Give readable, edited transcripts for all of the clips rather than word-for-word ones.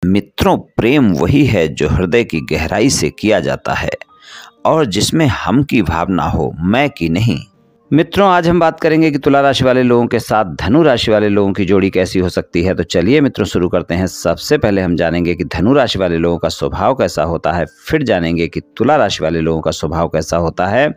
मित्रों, प्रेम वही है जो हृदय की गहराई से किया जाता है और जिसमें हम की भावना हो, मैं की नहीं। मित्रों, आज हम बात करेंगे कि तुला राशि वाले लोगों के साथ धनु राशि वाले लोगों की जोड़ी कैसी हो सकती है। तो चलिए मित्रों, शुरू करते हैं। सबसे पहले हम जानेंगे कि धनु राशि वाले लोगों का स्वभाव कैसा होता है, फिर जानेंगे कि तुला राशि वाले लोगों का स्वभाव कैसा होता है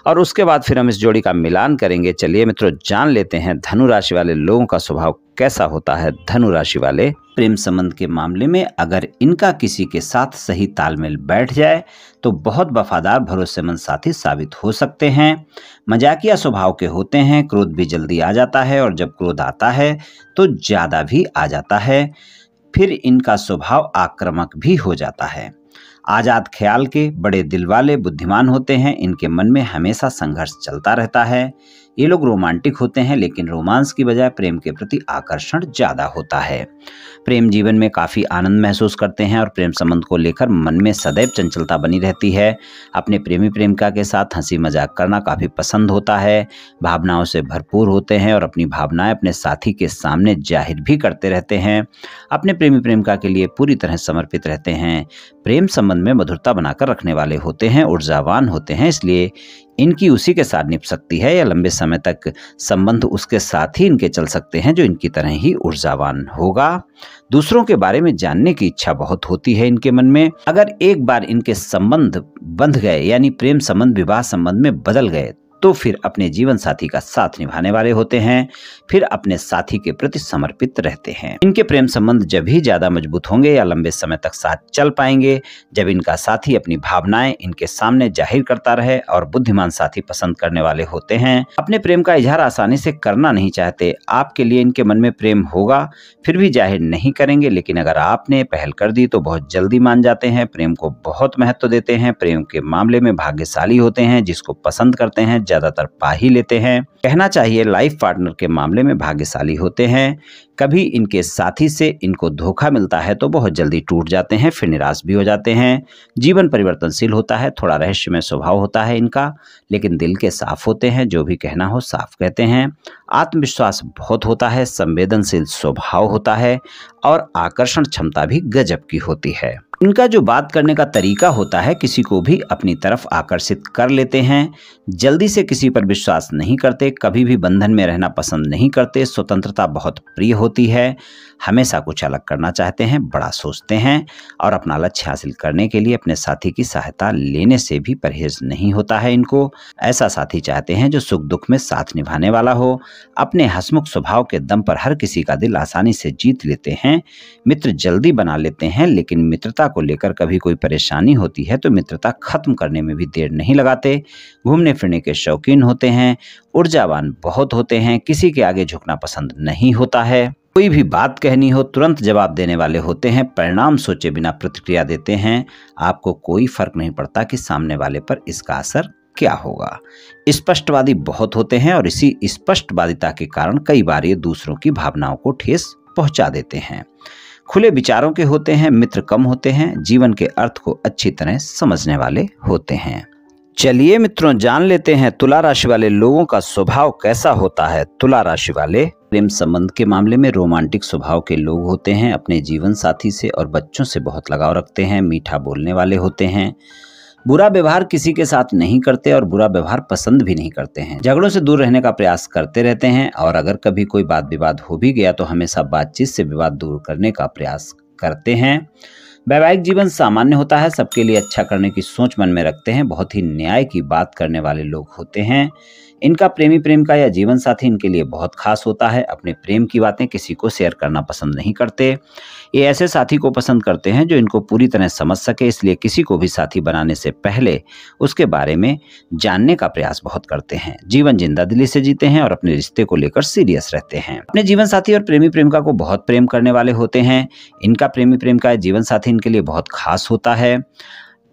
और उसके बाद फिर हम इस जोड़ी का मिलान करेंगे। चलिए मित्रों, जान लेते हैं धनु राशि वाले लोगों का स्वभाव कैसा होता है। धनु राशि वाले प्रेम संबंध के मामले में अगर इनका किसी के साथ सही तालमेल बैठ जाए तो बहुत वफादार, भरोसेमंद साथी साबित हो सकते हैं। मजाकिया स्वभाव के होते हैं, क्रोध भी जल्दी आ जाता है और जब क्रोध आता है तो ज्यादा भी आ जाता है। फिर इनका स्वभाव आक्रामक भी हो जाता है। आजाद ख्याल के, बड़े दिल वाले, बुद्धिमान होते हैं। इनके मन में हमेशा संघर्ष चलता रहता है। ये लोग रोमांटिक होते हैं, लेकिन रोमांस की बजाय प्रेम के प्रति आकर्षण ज्यादा होता है। प्रेम जीवन में काफी आनंद महसूस करते हैं और प्रेम संबंध को लेकर मन में सदैव चंचलता बनी रहती है। अपने प्रेमी प्रेमिका के साथ हंसी मजाक करना काफी पसंद होता है। भावनाओं से भरपूर होते हैं और अपनी भावनाएं अपने साथी के सामने जाहिर भी करते रहते हैं। अपने प्रेमी प्रेमिका के लिए पूरी तरह समर्पित रहते हैं। प्रेम संबंध में मधुरता बनाकर रखने वाले होते हैं, ऊर्जावान होते हैं, इसलिए इनकी उसी के साथ निभ सकती है या लंबे समय तक संबंध उसके साथ ही इनके चल सकते हैं जो इनकी तरह ही ऊर्जावान होगा। दूसरों के बारे में जानने की इच्छा बहुत होती है इनके मन में। अगर एक बार इनके संबंध बंध गए, यानी प्रेम संबंध विवाह संबंध में बदल गए, तो फिर अपने जीवन साथी का साथ निभाने वाले होते हैं। फिर अपने साथी के प्रति समर्पित रहते हैं। इनके प्रेम संबंध जब ही ज्यादा मजबूत होंगे या लंबे समय तक साथ चल पाएंगे जब इनका साथी अपनी भावनाएं इनके सामने जाहिर करता रहे और बुद्धिमान साथी पसंद करने वाले होते हैं। अपने प्रेम का इजहार आसानी से करना नहीं चाहते। आपके लिए इनके मन में प्रेम होगा, फिर भी जाहिर नहीं करेंगे, लेकिन अगर आपने पहल कर दी तो बहुत जल्दी मान जाते हैं। प्रेम को बहुत महत्व देते हैं। प्रेम के मामले में भाग्यशाली होते हैं। जिसको पसंद करते हैं ज्यादातर पा ही लेते हैं। कहना चाहिए लाइफ पार्टनर के मामले में भाग्यशाली होते हैं। कभी इनके साथी से इनको धोखा मिलता है तो बहुत जल्दी टूट जाते हैं, फिर निराश भी हो जाते हैं। जीवन परिवर्तनशील होता है। थोड़ा रहस्यमय स्वभाव होता है इनका, लेकिन दिल के साफ होते हैं। जो भी कहना हो साफ कहते हैं। आत्मविश्वास बहुत होता है। संवेदनशील स्वभाव होता है और आकर्षण क्षमता भी गजब की होती है। इनका जो बात करने का तरीका होता है किसी को भी अपनी तरफ आकर्षित कर लेते हैं। जल्दी से किसी पर विश्वास नहीं करते। कभी भी बंधन में रहना पसंद नहीं करते। स्वतंत्रता बहुत प्रिय होती है। हमेशा कुछ अलग करना चाहते हैं, बड़ा सोचते हैं और अपना लक्ष्य हासिल करने के लिए अपने साथी की सहायता लेने से भी परहेज नहीं होता है इनको। ऐसा साथी चाहते हैं जो सुख दुख में साथ निभाने वाला हो। अपने हंसमुख स्वभाव के दम पर हर किसी का दिल आसानी से जीत लेते हैं। मित्र जल्दी बना लेते हैं, लेकिन मित्रता को लेकर कभी कोई परेशानी होती है तो मित्रता खत्म करने में भी देर नहीं लगाते। घूमने फिरने के शौकीन होते हैं। ऊर्जावान बहुत होते हैं। किसी के आगे झुकना पसंद नहीं होता है। कोई भी बात कहनी हो तुरंत जवाब देने वाले होते हैं। परिणाम सोचे बिना प्रतिक्रिया देते हैं। आपको कोई फर्क नहीं पड़ता कि सामने वाले पर इसका असर क्या होगा। स्पष्टवादी बहुत होते हैं और इसी स्पष्टवादिता के कारण कई बार ये दूसरों की भावनाओं को ठेस पहुंचा देते हैं। खुले विचारों के होते हैं। मित्र कम होते हैं। जीवन के अर्थ को अच्छी तरह समझने वाले होते हैं। चलिए मित्रों, जान लेते हैं तुला राशि वाले लोगों का स्वभाव कैसा होता है। तुला राशि वाले प्रेम संबंध के मामले में रोमांटिक स्वभाव के लोग होते हैं। अपने जीवन साथी से और बच्चों से बहुत लगाव रखते हैं। मीठा बोलने वाले होते हैं। बुरा व्यवहार किसी के साथ नहीं करते और बुरा व्यवहार पसंद भी नहीं करते हैं। झगड़ों से दूर रहने का प्रयास करते रहते हैं और अगर कभी कोई बात विवाद हो भी गया तो हमेशा बातचीत से विवाद दूर करने का प्रयास करते हैं। वैवाहिक जीवन सामान्य होता है। सबके लिए अच्छा करने की सोच मन में रखते हैं। बहुत ही न्याय की बात करने वाले लोग होते हैं। इनका प्रेमी प्रेमिका या जीवन साथी इनके लिए बहुत खास होता है। अपने प्रेम की बातें किसी को शेयर करना पसंद नहीं करते। ये ऐसे साथी को पसंद करते हैं जो इनको पूरी तरह समझ सके, इसलिए किसी को भी साथी बनाने से पहले उसके बारे में जानने का प्रयास बहुत करते हैं। जीवन जिंदादिली से जीते हैं और अपने रिश्ते को लेकर सीरियस रहते हैं। अपने जीवन साथी और प्रेमी प्रेमिका को बहुत प्रेम करने वाले होते हैं। इनका प्रेमी प्रेमिका या जीवन साथी इनके लिए बहुत खास होता है।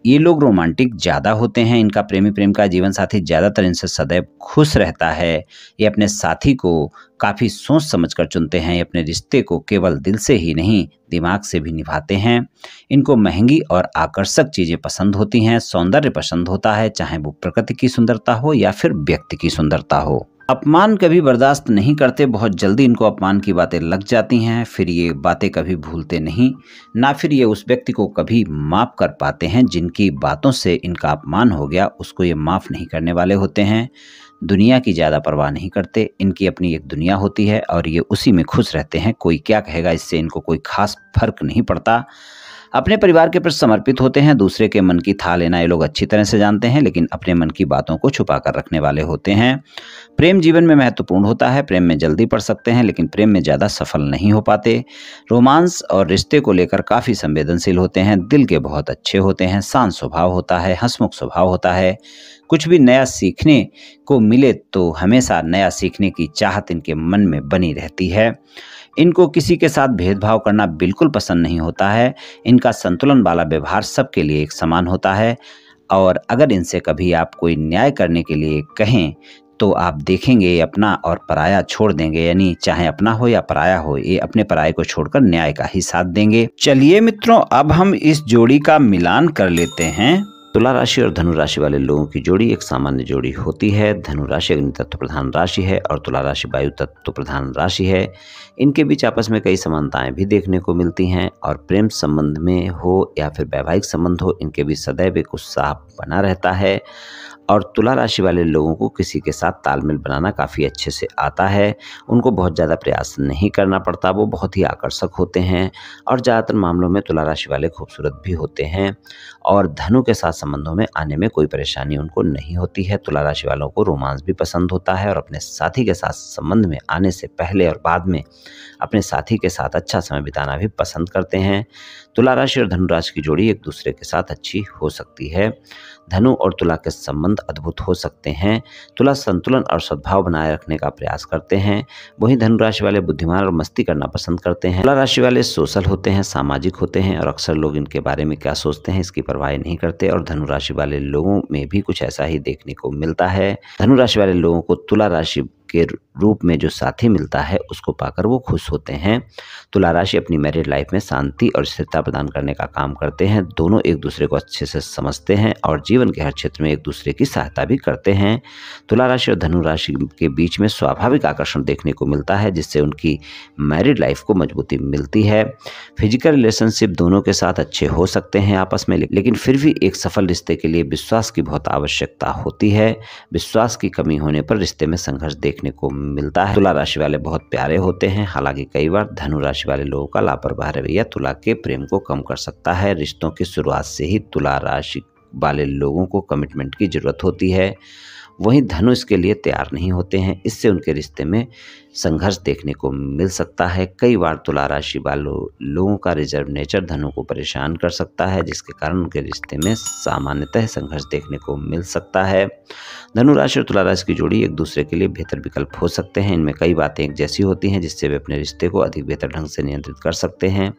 ये लोग रोमांटिक ज्यादा होते हैं। इनका प्रेमी प्रेमिका जीवन साथी ज्यादातर इनसे सदैव खुश रहता है। ये अपने साथी को काफी सोच समझकर चुनते हैं। ये अपने रिश्ते को केवल दिल से ही नहीं दिमाग से भी निभाते हैं। इनको महंगी और आकर्षक चीजें पसंद होती हैं। सौंदर्य पसंद होता है, चाहे वो प्रकृति की सुंदरता हो या फिर व्यक्ति की सुंदरता हो। अपमान कभी बर्दाश्त नहीं करते, बहुत जल्दी इनको अपमान की बातें लग जाती हैं, फिर ये बातें कभी भूलते नहीं, ना फिर ये उस व्यक्ति को कभी माफ़ कर पाते हैं जिनकी बातों से इनका अपमान हो गया, उसको ये माफ़ नहीं करने वाले होते हैं। दुनिया की ज़्यादा परवाह नहीं करते, इनकी अपनी एक दुनिया होती है और ये उसी में खुश रहते हैं। कोई क्या कहेगा इससे इनको कोई खास फर्क नहीं पड़ता। अपने परिवार के प्रति समर्पित होते हैं, दूसरे के मन की थाह लेना ये लोग अच्छी तरह से जानते हैं, लेकिन अपने मन की बातों को छुपा कर रखने वाले होते हैं। प्रेम जीवन में महत्वपूर्ण होता है, प्रेम में जल्दी पड़ सकते हैं लेकिन प्रेम में ज़्यादा सफल नहीं हो पाते। रोमांस और रिश्ते को लेकर काफ़ी संवेदनशील होते हैं, दिल के बहुत अच्छे होते हैं, शांत स्वभाव होता है, हंसमुख स्वभाव होता है। कुछ भी नया सीखने को मिले तो हमेशा नया सीखने की चाहत इनके मन में बनी रहती है। इनको किसी के साथ भेदभाव करना बिल्कुल पसंद नहीं होता है। इनका संतुलन वाला व्यवहार सबके लिए एक समान होता है और अगर इनसे कभी आप कोई न्याय करने के लिए कहें तो आप देखेंगे ये अपना और पराया छोड़ देंगे, यानी चाहे अपना हो या पराया हो, ये अपने पराये को छोड़कर न्याय का ही साथ देंगे। चलिए मित्रों, अब हम इस जोड़ी का मिलान कर लेते हैं। तुला राशि और धनु राशि वाले लोगों की जोड़ी एक सामान्य जोड़ी होती है। धनु राशि अग्नि तत्व प्रधान राशि है और तुला राशि वायु तत्व प्रधान राशि है। इनके बीच आपस में कई समानताएं भी देखने को मिलती हैं और प्रेम संबंध में हो या फिर वैवाहिक संबंध हो, इनके बीच सदैव एक उत्साह बना रहता है। और तुला राशि वाले लोगों को किसी के साथ तालमेल बनाना काफ़ी अच्छे से आता है। उनको बहुत ज़्यादा प्रयास नहीं करना पड़ता, वो बहुत ही आकर्षक होते हैं और ज़्यादातर मामलों में तुला राशि वाले खूबसूरत भी होते हैं और धनु के साथ संबंधों में आने में कोई परेशानी उनको नहीं होती है। तुला राशि वालों को रोमांस भी पसंद होता है और अपने साथी के साथ संबंध में आने से पहले और बाद में अपने साथी के साथ अच्छा समय बिताना भी पसंद करते हैं। तुला राशि और धनु राशि की जोड़ी एक दूसरे के साथ अच्छी हो सकती है। धनु और तुला के संबंध अद्भुत हो सकते हैं। तुला संतुलन और सद्भाव बनाए रखने का प्रयास करते हैं, वहीं धनु राशि वाले बुद्धिमान और मस्ती करना पसंद करते हैं। तुला राशि वाले सोशल होते हैं, सामाजिक होते हैं और अक्सर लोग इनके बारे में क्या सोचते हैं इसकी परवाह नहीं करते और धनु राशि वाले लोगों में भी कुछ ऐसा ही देखने को मिलता है। धनु राशि वाले लोगों को तुला राशि के रूप में जो साथी मिलता है उसको पाकर वो खुश होते हैं। तुला राशि अपनी मैरिड लाइफ में शांति और स्थिरता प्रदान करने का काम करते हैं। दोनों एक दूसरे को अच्छे से समझते हैं और जीवन के हर क्षेत्र में एक दूसरे की सहायता भी करते हैं। तुला राशि और धनु राशि के बीच में स्वाभाविक आकर्षण देखने को मिलता है जिससे उनकी मैरिड लाइफ को मजबूती मिलती है। फिजिकल रिलेशनशिप दोनों के साथ अच्छे हो सकते हैं आपस में, लेकिन फिर भी एक सफल रिश्ते के लिए विश्वास की बहुत आवश्यकता होती है। विश्वास की कमी होने पर रिश्ते में संघर्ष देखने को मिलता है। तुला राशि वाले बहुत प्यारे होते हैं, हालांकि कई बार धनु राशि वाले लोगों का लापरवाह रवैया तुला के प्रेम को कम कर सकता है। रिश्तों की शुरुआत से ही तुला राशि वाले लोगों को कमिटमेंट की जरूरत होती है, वहीं धनु इसके लिए तैयार नहीं होते हैं। इससे उनके रिश्ते में संघर्ष देखने को मिल सकता है। कई बार तुला राशि वालों लोगों का रिजर्व नेचर धनु को परेशान कर सकता है, जिसके कारण उनके रिश्ते में सामान्यतः संघर्ष देखने को मिल सकता है। धनु राशि और तुला राशि की जोड़ी एक दूसरे के लिए बेहतर विकल्प हो सकते हैं। इनमें कई बातें एक जैसी होती हैं जिससे वे अपने रिश्ते को अधिक बेहतर ढंग से नियंत्रित कर सकते हैं।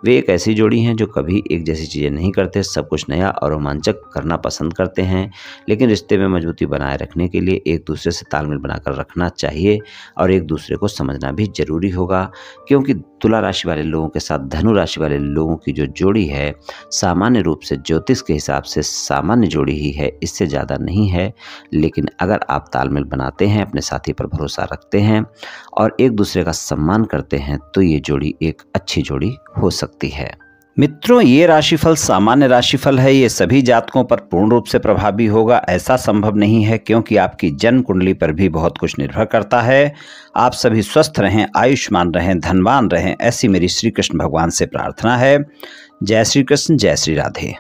वे एक ऐसी जोड़ी हैं जो कभी एक जैसी चीज़ें नहीं करते, सब कुछ नया और रोमांचक करना पसंद करते हैं, लेकिन रिश्ते में मजबूती बनाए रखने के लिए एक दूसरे से तालमेल बनाकर रखना चाहिए और एक दूसरे को समझना भी जरूरी होगा, क्योंकि तुला राशि वाले लोगों के साथ धनु राशि वाले लोगों की जो जोड़ी है सामान्य रूप से ज्योतिष के हिसाब से सामान्य जोड़ी ही है, इससे ज़्यादा नहीं है। लेकिन अगर आप तालमेल बनाते हैं, अपने साथी पर भरोसा रखते हैं और एक दूसरे का सम्मान करते हैं तो ये जोड़ी एक अच्छी जोड़ी हो सकती है। मित्रों, ये राशिफल सामान्य राशिफल है, ये सभी जातकों पर पूर्ण रूप से प्रभावी होगा ऐसा संभव नहीं है, क्योंकि आपकी जन्म कुंडली पर भी बहुत कुछ निर्भर करता है। आप सभी स्वस्थ रहें, आयुष्मान रहें, धनवान रहें, ऐसी मेरी श्री कृष्ण भगवान से प्रार्थना है। जय श्री कृष्ण, जय श्री राधे।